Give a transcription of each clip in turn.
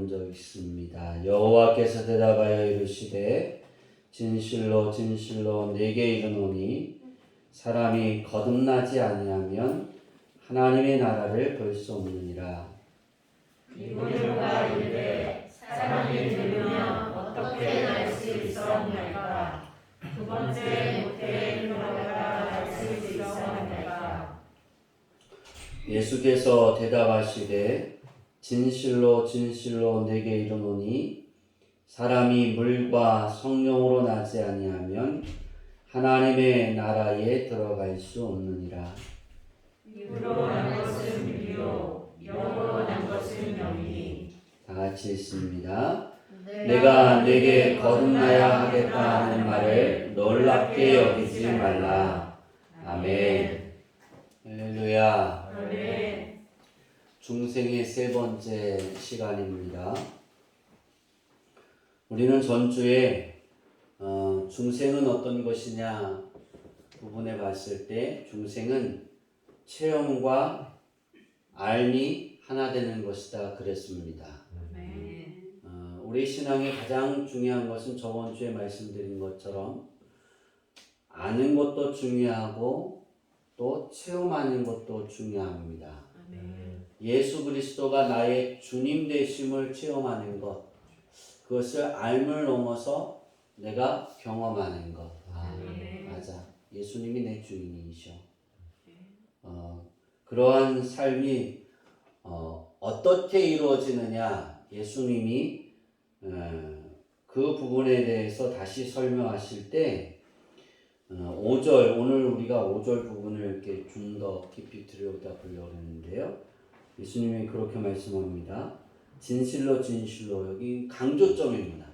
본 적 있습니다. 여호와께서 대답하여 이르시되 진실로 진실로 내게 이르노니 사람이 거듭나지 아니하면 하나님의 나라를 볼 수 없느니라. 이구류가 이르되 사람이 들으면 어떻게 날 수 있었나이까. 두 번째 모태에 들어가라 날 수 있었나이까. 예수께서 대답하시되 진실로 진실로 내게 이르노니 사람이 물과 성령으로 나지 아니하면 하나님의 나라에 들어갈 수 없느니라. 육으로 난 것은 육이요 영으로 난 것은 영이니. 다 같이 읽습니다. 내가 내게 거듭나야 하겠다 하는 말을 놀랍게 여기지 말라. 아멘. 할렐루야. 아멘. 중생의 세 번째 시간입니다. 우리는 전주에 중생은 어떤 것이냐 부분에 봤을 때 중생은 체험과 알미 하나 되는 것이다 그랬습니다. 우리 신앙의 가장 중요한 것은 저번 주에 말씀드린 것처럼 아는 것도 중요하고 또 체험하는 것도 중요합니다. 예수 그리스도가 나의 주님 되심을 체험하는 것, 그것을 알물 넘어서 내가 경험하는 것. 맞아. 예수님이 내 주인이셔. 그러한 삶이 어떻게 이루어지느냐, 예수님이 그 부분에 대해서 다시 설명하실 때 5절, 오늘 우리가 5절 부분을 이렇게 좀 더 깊이 들여다보려고 했는데요. 예수님이 그렇게 말씀합니다. 진실로 진실로, 여기 강조점입니다.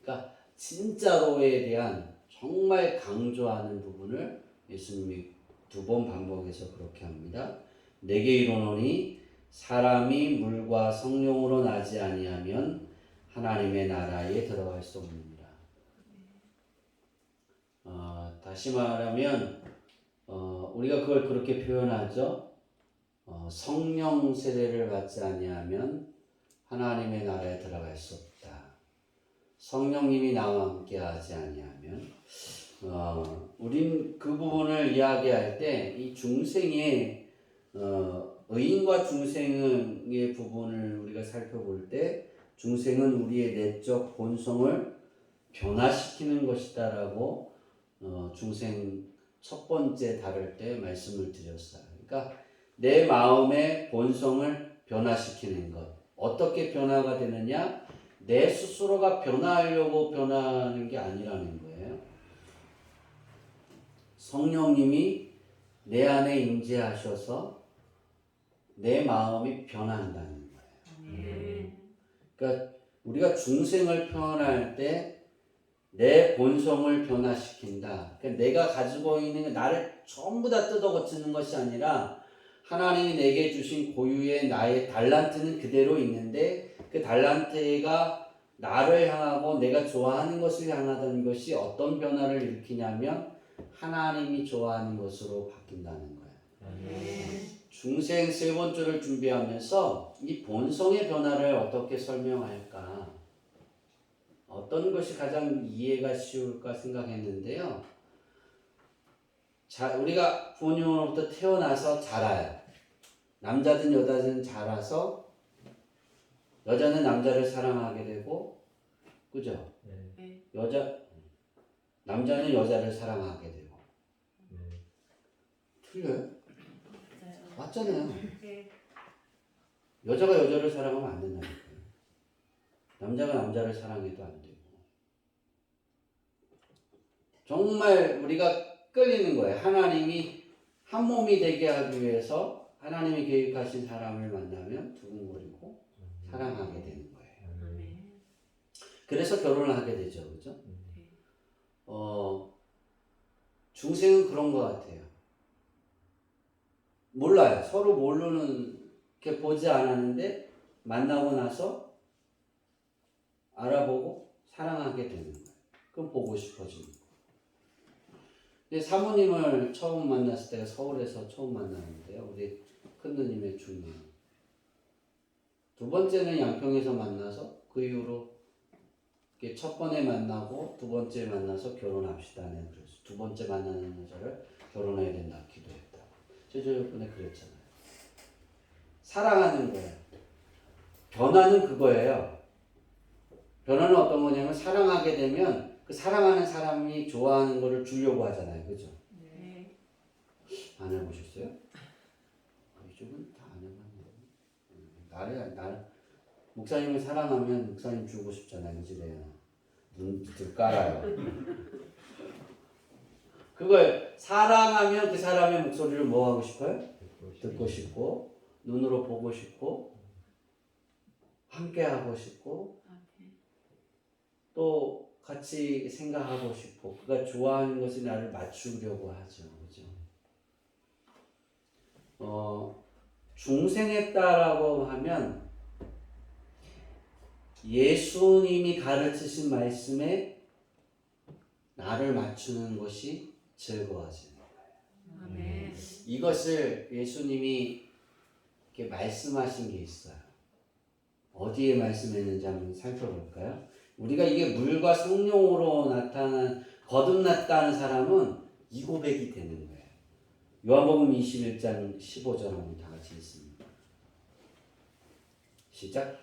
그러니까 진짜로에 대한 정말 강조하는 부분을 예수님이 두 번 반복해서 그렇게 합니다. 내게 이르노니 사람이 물과 성령으로 나지 아니하면 하나님의 나라에 들어갈 수 없느니라. 다시 말하면 우리가 그걸 그렇게 표현하죠. 성령 세례를 받지 아니하면 하나님의 나라에 들어갈 수 없다. 성령님이 나와 함께 하지 아니하면 우린 그 부분을 이야기할 때 이 중생의 의인과 중생의 부분을 우리가 살펴볼 때 중생은 우리의 내적 본성을 변화시키는 것이다라고 중생 첫 번째 다룰 때 말씀을 드렸어요. 그러니까 내 마음의 본성을 변화시키는 것. 어떻게 변화가 되느냐? 내 스스로가 변화하려고 변화하는 게 아니라는 거예요. 성령님이 내 안에 임재하셔서 내 마음이 변화한다는 거예요. 그러니까 우리가 중생을 표현할 때 내 본성을 변화시킨다. 그러니까 내가 가지고 있는 나를 전부 다 뜯어고치는 것이 아니라 하나님이 내게 주신 고유의 나의 달란트는 그대로 있는데 그 달란트가 나를 향하고 내가 좋아하는 것을 향하던 것이 어떤 변화를 일으키냐면 하나님이 좋아하는 것으로 바뀐다는 거예요. 중생 세 번째를 준비하면서 이 본성의 변화를 어떻게 설명할까? 어떤 것이 가장 이해가 쉬울까 생각했는데요. 자, 우리가 부모님으로부터 태어나서 자라요. 남자든 여자든 자라서 여자는 남자를 사랑하게 되고, 그죠? 남자는 여자를 사랑하게 되고. 틀려요? 맞잖아요. 여자가 여자를 사랑하면 안 된다니까요. 남자가 남자를 사랑해도 안 되고. 정말 우리가 끌리는 거예요. 하나님이 한 몸이 되게 하기 위해서 하나님이 계획하신 사람을 만나면 두근거리고 사랑하게 되는 거예요. 그래서 결혼을 하게 되죠. 그죠? 중생은 그런 것 같아요. 몰라요. 서로 모르는, 이렇게 보지 않았는데 만나고 나서 알아보고 사랑하게 되는 거예요. 그럼 보고 싶어지는 거예요. 근데 사모님을 처음 만났을 때가 서울에서 처음 만났는데요. 우리 큰누님의 중년. 두 번째는 양평에서 만나서 그 이후로 이렇게 첫 번에 만나고 두 번째 만나서 결혼합시다. 네, 그래서 두 번째 만나는 여자를 결혼해야 된다 기도했다. 제주도번에 그랬잖아요. 사랑하는 거예요. 변화는 그거예요. 변화는 어떤 거냐면 사랑하게 되면 그 사랑하는 사람이 좋아하는 거를 주려고 하잖아요. 그죠? 네. 안 해보셨어요? 이쪽은 다 안 해봤네. 나를 목사님을 사랑하면 목사님 주고 싶잖아요. 그지? 내가 눈빛을 깔아요. 그걸 사랑하면 그 사람의 목소리를 뭐 하고 싶어요? 듣고 싶고 눈으로 보고 싶고 함께 하고 싶고 또 같이 생각하고 싶고 그가 좋아하는 것이 나를 맞추려고 하죠. 그죠? 중생했다라고 하면 예수님이 가르치신 말씀에 나를 맞추는 것이 즐거워지는 거예요. 아멘. 이것을 예수님이 이렇게 말씀하신 게 있어요. 어디에 말씀했는지 한번 살펴볼까요? 우리가 이게 물과 성령으로 나타난 거듭났다는 사람은 이 고백이 되는 거예요. 요한복음 21장 15절 한번 다 같이 읽습니다. 시작.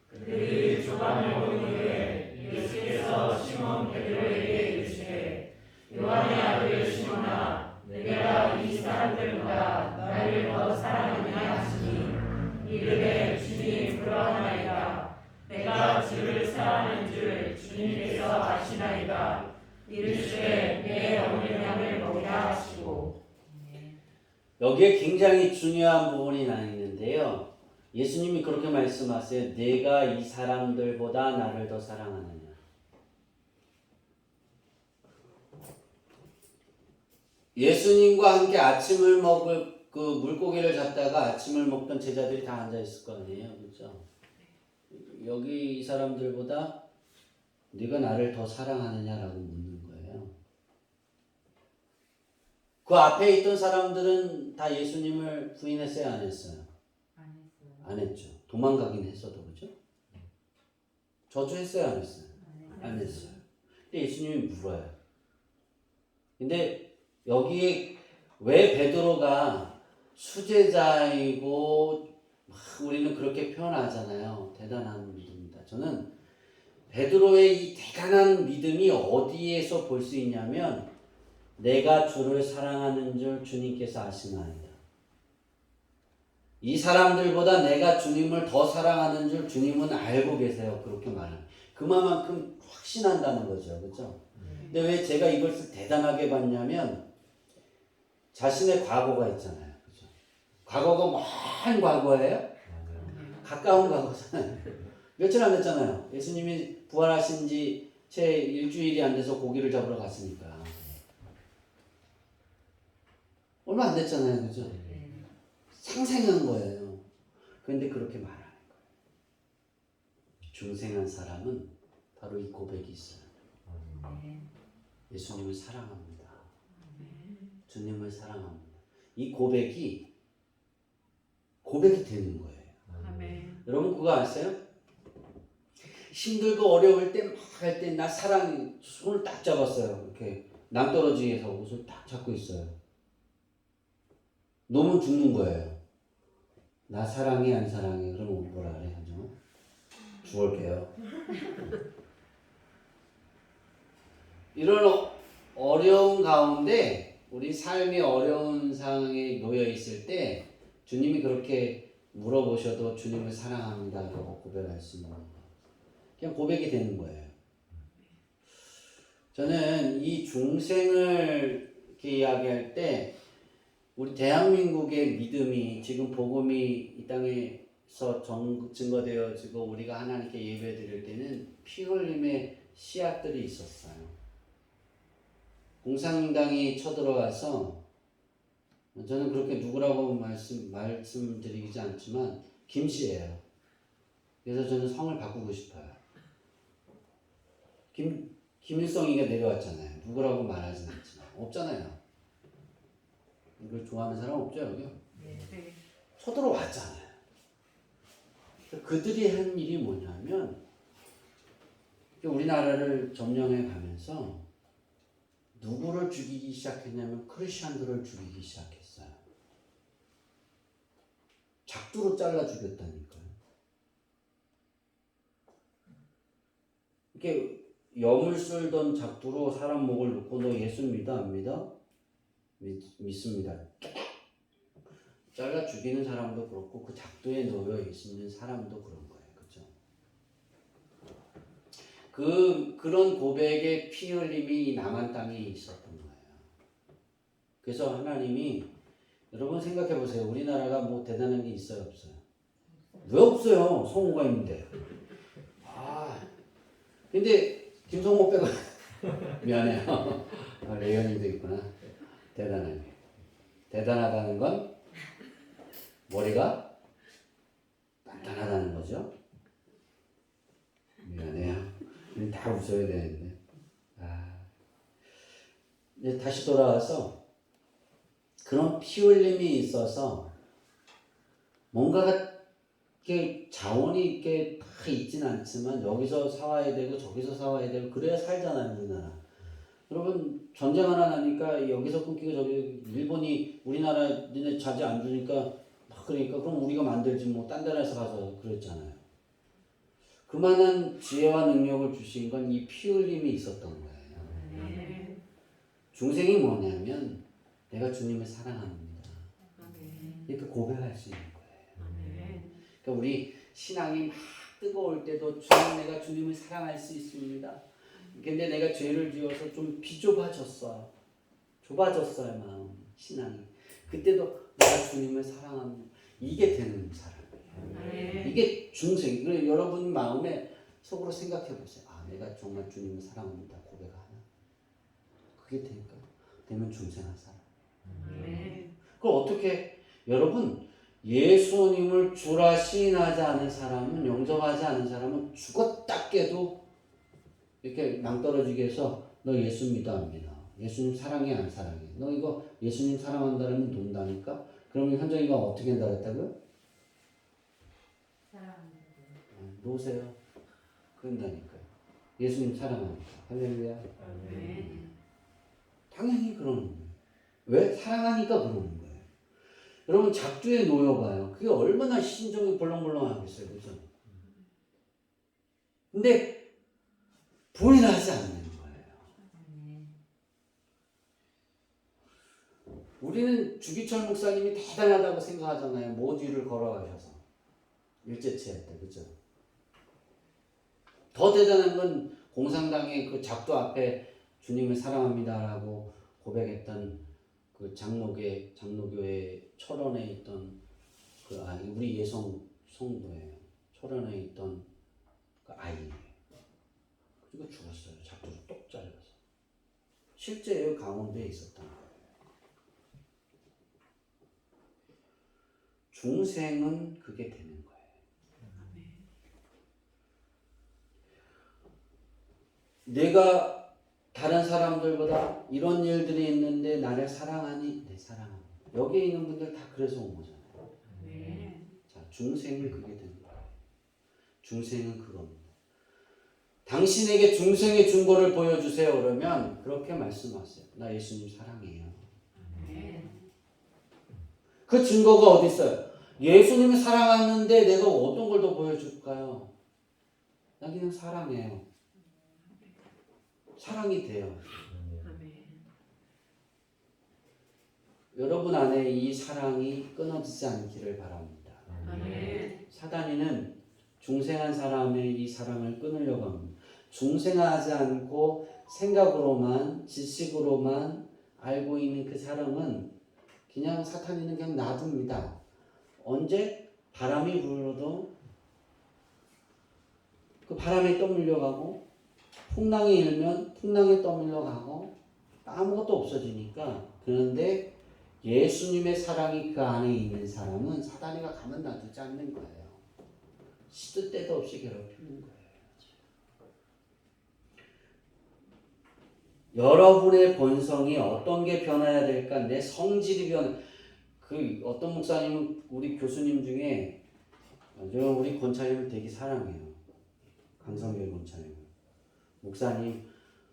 그들이 조각을 보이되 예수께서 시몬 베드로에게 이르시되 요한의 아들 시몬아 내가 이 사람들보다 나를 더 사랑하느냐 하시니 이르되 주님 그러하나이다. 내가 주를 사랑하는 줄 주님께서 아시나이다. 이르시되 내 어린 양을 먹이라 하시고. 여기에 굉장히 중요한 부분이 나 있는데요. 예수님이 그렇게 말씀하세요. 내가 이 사람들보다 나를 더 사랑하느냐. 예수님과 함께 아침을 먹을 그 물고기를 잡다가 아침을 먹던 제자들이 다 앉아 있을 거 아니에요. 그렇죠? 여기 이 사람들보다 네가 나를 더 사랑하느냐라고 묻는 거예요. 그 앞에 있던 사람들은 다 예수님을 부인했어요, 안 했어요? 안 했죠. 도망가긴 했어도 그죠? 저주했어요, 안 했어요? 안 했어요. 근데 예수님이 물어요. 근데 여기에 왜 베드로가 수제자이고 우리는 그렇게 표현하잖아요. 대단한 믿음입니다. 저는 베드로의 이 대단한 믿음이 어디에서 볼 수 있냐면 내가 주를 사랑하는 줄 주님께서 아시나이다. 이 사람들보다 내가 주님을 더 사랑하는 줄 주님은 알고 계세요. 그렇게 말하는. 그만큼 확신한다는 거죠. 그렇죠? 근데 왜 제가 이것을 대단하게 봤냐면 자신의 과거가 있잖아요. 그렇죠? 과거가 먼 과거예요? 가까운 과거잖아요. 며칠 안 됐잖아요. 예수님이 부활하신 지 채 일주일이 안 돼서 고기를 잡으러 갔으니까. 얼마 안 됐잖아요. 그죠? 상생한 거예요. 그런데 그렇게 말하는 거예요. 중생한 사람은 바로 이 고백이 있어요. 예수님을 사랑합니다. 주님을 사랑합니다. 이 고백이 되는 거예요. 아멘. 여러분 그거 아세요? 힘들고 어려울 때 막 할 때 나 사랑 손을 딱 잡았어요. 이렇게 남떨어지에서 옷을 딱 잡고 있어요. 놓으면 죽는 거예요. 나 사랑해 안 사랑해? 그러면 뭐라 그래? 하죠? 죽을게요. 이런 어려운 가운데 우리 삶이 어려운 상황에 놓여 있을 때 주님이 그렇게 물어보셔도 주님을 사랑합니다라고 고백할 수 있는 거예요. 그냥 고백이 되는 거예요. 저는 이 중생을 이렇게 이야기할 때 우리 대한민국의 믿음이 지금 복음이 이 땅에서 증거되어지고 우리가 하나님께 예배드릴 때는 피 흘림의 씨앗들이 있었어요. 공산당이 쳐들어와서 저는 그렇게 누구라고 말씀드리지 않지만 김씨예요. 그래서 저는 성을 바꾸고 싶어요. 김일성이가 내려왔잖아요. 누구라고 말하진 않지만 없잖아요. 이걸 좋아하는 사람 없죠 여기? 네. 쳐들어왔잖아요. 그들이 한 일이 뭐냐면 우리나라를 점령해 가면서 누구를 죽이기 시작했냐면 크리스천들을 죽이기 시작했어요. 작두로 잘라 죽였다니까요. 이렇게 염을 쓸던 작두로 사람 목을 놓고 너 예수 믿어 안 믿어? 믿습니다. 잘라 죽이는 사람도 그렇고 그 작두에 놓여 있는 사람도 그런 거예요. 그렇죠? 그런 고백의 피 흘림이 남한 땅에 있었던 거예요. 그래서 하나님이 여러분 생각해 보세요. 우리나라가 뭐 대단한 게 있어요, 없어요? 왜 없어요? 성우가 있는데. 근데 김성모 빼고 미안해요. 레이언님도 있구나. 대단하게. 대단하다는 건 머리가 단단하다는 거죠. 미안해요. 다 웃어야 되는데. 이제 다시 돌아와서 그런 피 흘림이 있어서 뭔가가 이렇게 자원이 이렇게 다 있진 않지만 여기서 사와야 되고 저기서 사와야 되고 그래야 살잖아요, 우리나라. 여러분 전쟁 하나 나니까 여기서 끊기고 저기 일본이 우리나라 니네 자재 안 주니까 그러니까 그럼 우리가 만들지 뭐 딴 데라서 가서 그랬잖아요. 그만한 지혜와 능력을 주신 건 이 피 흘림이 있었던 거예요. 중생이 뭐냐면 내가 주님을 사랑합니다. 이렇게 고백할 수 있는 거예요. 그러니까 우리 신앙이 막 뜨거울 때도 주님 내가 주님을 사랑할 수 있습니다. 근데 내가 죄를 지어서 좀 비좁아졌어요. 좁아졌어요 마음 신앙이. 그때도 내가 주님을 사랑합니다. 이게 되는 사람이에요. 이게 중생. 여러분 마음에 속으로 생각해 보세요. 내가 정말 주님을 사랑합니다. 고백하나? 그게 되면 중생한 사람. 그걸 어떻게 여러분 예수님을 주라 시인하지 않은 사람은 영접하지 않은 사람은 죽었다 깨도 이렇게 낭떠러지게 해서 너 예수 믿어 안 믿어? 예수님 사랑해 안 사랑해? 너 이거 예수님 사랑한다면 논다니까? 그러면 현정이가 어떻게 한다 그랬다고요? 사랑합니다. 놓으세요. 그런다니까요. 예수님 사랑하니까. 할렐루야. 당연히 그러는 거예요. 왜? 사랑하니까 그러는 거예요. 여러분 작두에 놓여봐요. 그게 얼마나 심정이 벌렁벌렁하겠어요. 그죠? 근데 부인하지 않는 거예요. 우리는 주기철 목사님이 대단하다고 생각하잖아요. 모주를 걸어가셔서. 일제치할 때. 그죠? 더 대단한 건 공산당의 그 작두 앞에 주님을 사랑합니다라고 고백했던 그 장로교회 철원에 있던 그 아이, 우리 예성 성도예요. 철원에 있던 그 아이예요. 그리고 죽었어요. 작두로 똑 잘라서. 실제로 강원도에 있었던 거예요. 중생은 그게 되는 거예요. 내가 다른 사람들보다 이런 일들이 있는데 나를 사랑하니? 네, 사랑합니다. 여기에 있는 분들 다 그래서 온 거잖아요. 자, 중생은 그게 되는 거예요. 중생은 그겁니다. 당신에게 중생의 증거를 보여주세요. 그러면 그렇게 말씀하세요. 나 예수님 사랑해요. 그 증거가 어디 있어요? 예수님이 사랑하는데 내가 어떤 걸 더 보여줄까요? 나 그냥 사랑해요. 사랑이 돼요. 여러분 안에 이 사랑이 끊어지지 않기를 바랍니다. 사단이는 중생한 사람의 이 사랑을 끊으려고 합니다. 중생하지 않고 생각으로만 지식으로만 알고 있는 그 사람은 그냥 사탄이는 그냥 놔둡니다. 언제 바람이 불어도 그 바람에 떠밀려 가고 풍랑이 일면 풍랑에 떠밀려 가고 아무것도 없어지니까. 그런데 예수님의 사랑이 그 안에 있는 사람은 사단이가 가만 놔두지 않는 거예요. 시도 때도 없이 괴롭히는 거예요. 여러분의 본성이 어떤 게 변해야 될까? 내 성질이 그 어떤 목사님은 우리 교수님 중에 저 우리 권사님을 되게 사랑해요. 강성길 권사님. 목사님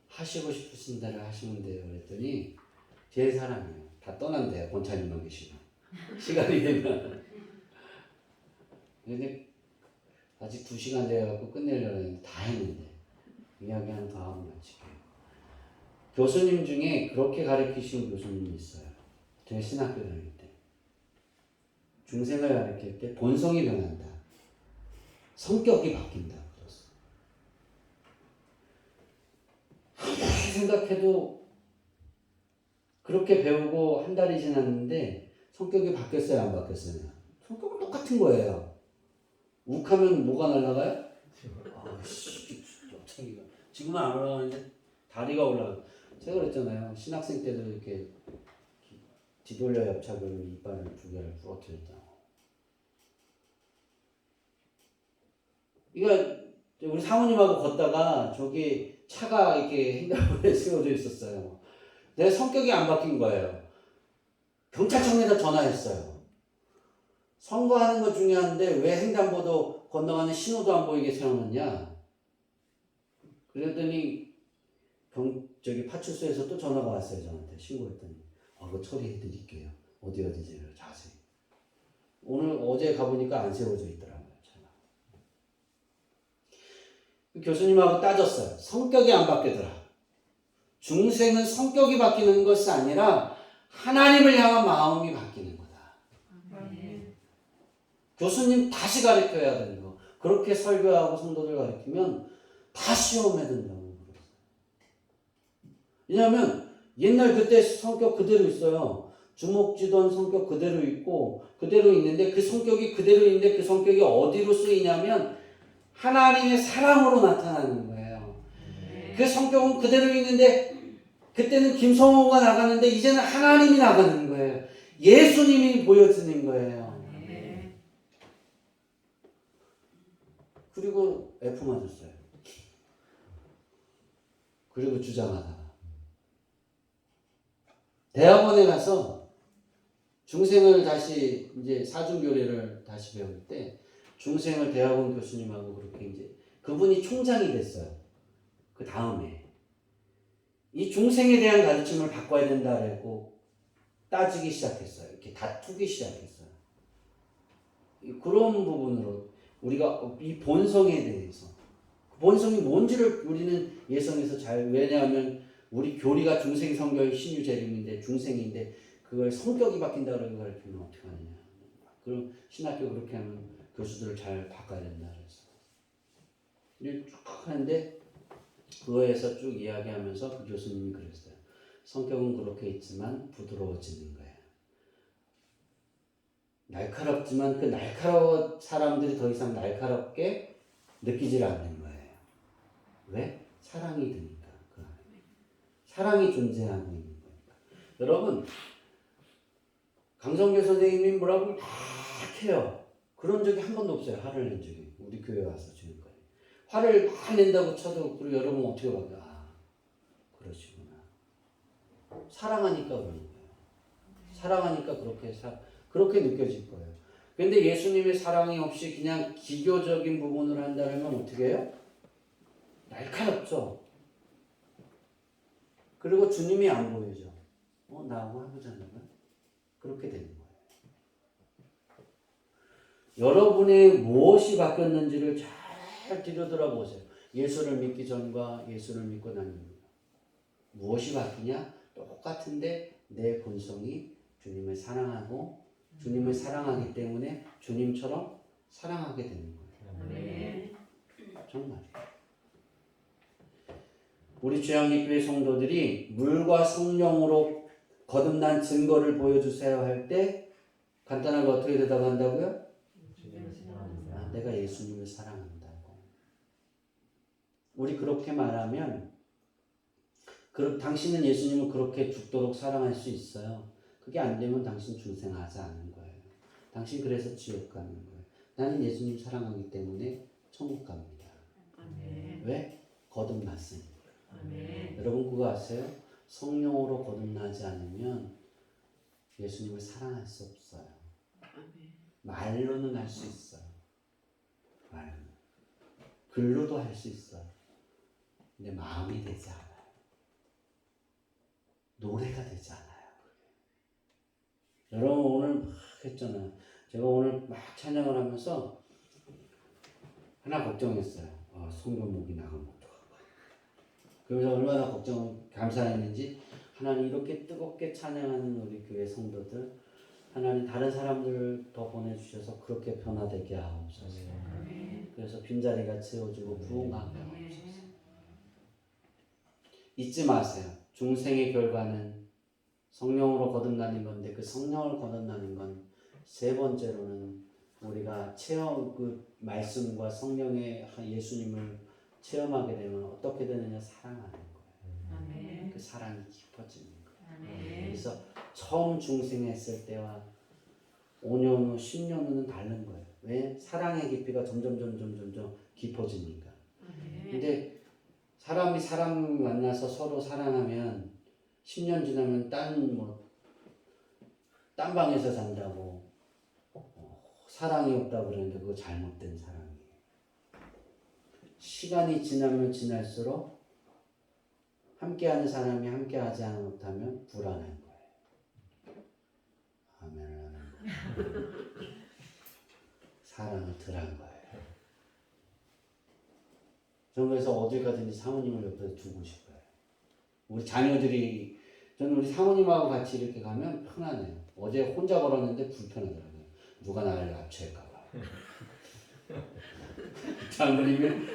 하시고 싶으신 대로 하시면 돼요. 그랬더니 제일 사랑해요. 다 떠난대요. 권사님만 계시면. 시간이 되면. 근데 아직 2시간 돼갖고 끝내려고 했는데 다 했는데 이야기하는 거 하고 마칠게요. 교수님 중에 그렇게 가르치신 교수님이 있어요. 제가 신학교 다닐 때. 중생을 가르칠 때 본성이 변한다. 성격이 바뀐다. 그랬어. 아무리 생각해도 그렇게 배우고 한 달이 지났는데 성격이 바뀌었어요? 안 바뀌었어요? 성격은 똑같은 거예요. 욱하면 뭐가 날아가요? 아씨, 쫓아기가. 지금은 안 올라가는데 다리가 올라가. 제가 그랬잖아요. 신학생 때도 이렇게 뒤돌려 옆차고 이빨을 2개를 부러뜨렸다고. 그러니까 우리 사모님하고 걷다가 저기 차가 이렇게 횡단보도에 세워져 있었어요. 내 성격이 안 바뀐 거예요. 경찰청에다 전화했어요. 선거하는 거 중요한데 왜 횡단보도 건너가는 신호도 안 보이게 세워놨냐? 그랬더니 저기 파출소에서 또 전화가 왔어요. 저한테 신고했더니 그거 처리해 드릴게요. 어디를 자세히. 어제 가보니까 안 세워져 있더라고요. 차가. 교수님하고 따졌어요. 성격이 안 바뀌더라. 중생은 성격이 바뀌는 것이 아니라 하나님을 향한 마음이 바뀌는 거다. 교수님 다시 가르쳐야 되는 거. 그렇게 설교하고 성도들 가르치면 다 시험에 든다고 그랬어요. 왜냐하면 옛날 그때 성격 그대로 있어요. 주목지던 성격 그대로 있고 그대로 있는데 그 성격이 그대로 있는데 그 성격이 어디로 쓰이냐면 하나님의 사랑으로 나타나는 거예요. 그 성격은 그대로 있는데 그때는 김성호가 나가는데 이제는 하나님이 나가는 거예요. 예수님이 보여지는 거예요. 그리고 F 맞았어요. 그리고 주장하다가 대학원에 가서 중생을 다시 이제 사중교례를 다시 배울 때 중생을 대학원 교수님하고 그렇게 이제 그분이 총장이 됐어요. 그 다음에 이 중생에 대한 가르침을 바꿔야 된다고 따지기 시작했어요. 이렇게 다투기 시작했어요. 그런 부분으로 우리가 이 본성에 대해서 본성이 뭔지를 우리는 예성에서 왜냐하면 우리 교리가 중생 성결 신유 재림인데 중생인데 그걸 성격이 바뀐다고 가르치면 어떻게 하느냐. 그럼 신학교 그렇게 하면 교수들을 잘 바꿔야 된다 그랬어. 쭉 하는데 그거에서 쭉 이야기하면서 그 교수님이 그랬어요. 성격은 그렇게 있지만 부드러워지는 거예요. 날카롭지만 그 날카로운 사람들이 더 이상 날카롭게 느끼질 않는 거예요. 왜? 사랑이 드니까. 그 안에. 사랑이 존재하고 있는 거니까. 여러분, 강성규 선생님이 뭐라고 막 해요. 그런 적이 한 번도 없어요. 화를 낸 적이. 우리 교회 와서 지금까지. 화를 막 낸다고 쳐도 그리고 여러분 어떻게 봐요? 그러시구나. 사랑하니까 그러는 거예요. 사랑하니까 그렇게 느껴질 거예요. 근데 예수님의 사랑이 없이 그냥 기교적인 부분을 한다면 어떻게 해요? 날카롭죠. 그리고 주님이 안 보이죠. 나하고 해보자는 거야. 그렇게 되는 거예요. 여러분의 무엇이 바뀌었는지를 잘 들여다보세요. 예수를 믿기 전과 예수를 믿고 난 이후. 무엇이 바뀌냐? 똑같은데 내 본성이 주님을 사랑하고 주님을 사랑하기 때문에 주님처럼 사랑하게 되는 거예요. 정말. 우리 주양리교회 성도들이 물과 성령으로 거듭난 증거를 보여주세요 할 때 간단하게 어떻게 대답한다고요? 내가 예수님을 사랑한다고. 우리 그렇게 말하면 당신은 예수님을 그렇게 죽도록 사랑할 수 있어요. 그게 안 되면 당신 중생하지 않는 거예요. 당신 그래서 지옥 가는 거예요. 나는 예수님 사랑하기 때문에 천국 갑니다. 왜? 거듭났으니까. 여러분 그거 아세요? 성령으로 거듭나지 않으면 예수님을 사랑할 수 없어요. 말로는 할 수 있어요. 글로도 할 수 있어요. 근데 마음이 되지 않아요. 노래가 되지 않아요. 여러분 오늘 막 했잖아요. 제가 오늘 막 찬양을 하면서 하나 걱정했어요. 성경목이 나가면 어떡할까. 그래서 얼마나 감사했는지 하나님 이렇게 뜨겁게 찬양하는 우리 교회 성도들 하나님 다른 사람들을 더 보내주셔서 그렇게 변화되게 하옵소서. 그래서 빈자리가 채워지고 부흥하게 하옵소서. 잊지 마세요. 중생의 결과는 성령으로 거듭나는 건데 그 성령을 거듭나는 건 세 번째로는 우리가 그 말씀과 성령의 예수님을 체험하게 되면 어떻게 되느냐 사랑하는 거예요. 그 사랑이 깊어지는 거예요. 그래서 처음 중생했을 때와 5년 후, 10년 후는 다른 거예요. 왜? 사랑의 깊이가 점점 깊어지니까. 근데 사람이 사람 만나서 서로 사랑하면 10년 지나면 딴 방에서 잔다고 사랑이 없다고 그러는데 그거 잘못된 사랑이에요. 시간이 지나면 지날수록 함께하는 사람이 함께하지 못하면 불안한 거예요. 아멘을 하는 거예요. 사랑을 덜한 거예요. 저는 그래서 어딜 가든지 사모님을 옆에 두고 싶어요. 우리 자녀들이 저는 우리 사모님하고 같이 이렇게 가면 편하네요. 어제 혼자 걸었는데 불편하더라고요. 누가 나를 납치할까봐. 장모님은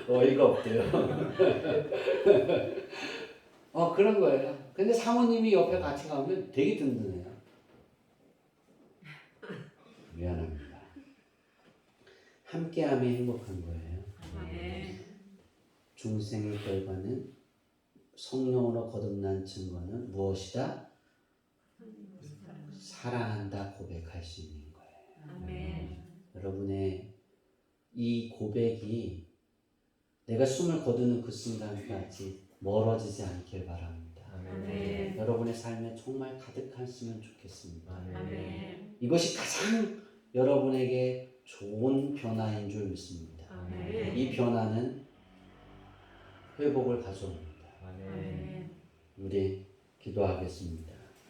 어이가 없대요. 그런 거예요. 근데 사모님이 옆에 같이 가면 되게 든든해요. 미안합니다. 함께함이 행복한 거예요. 중생의 결과는 성령으로 거듭난 증거는 무엇이다? 사랑한다 고백할 수 있는 거예요. 여러분의 이 고백이 내가 숨을 거두는 그 순간까지 멀어지지 않길 바랍니다. 여러분의 삶에 정말 가득했으면 좋겠습니다. 이것이 가장 여러분에게 좋은 변화인 줄 믿습니다. 이 변화는 회복을 가져옵니다. 우리 기도하겠습니다.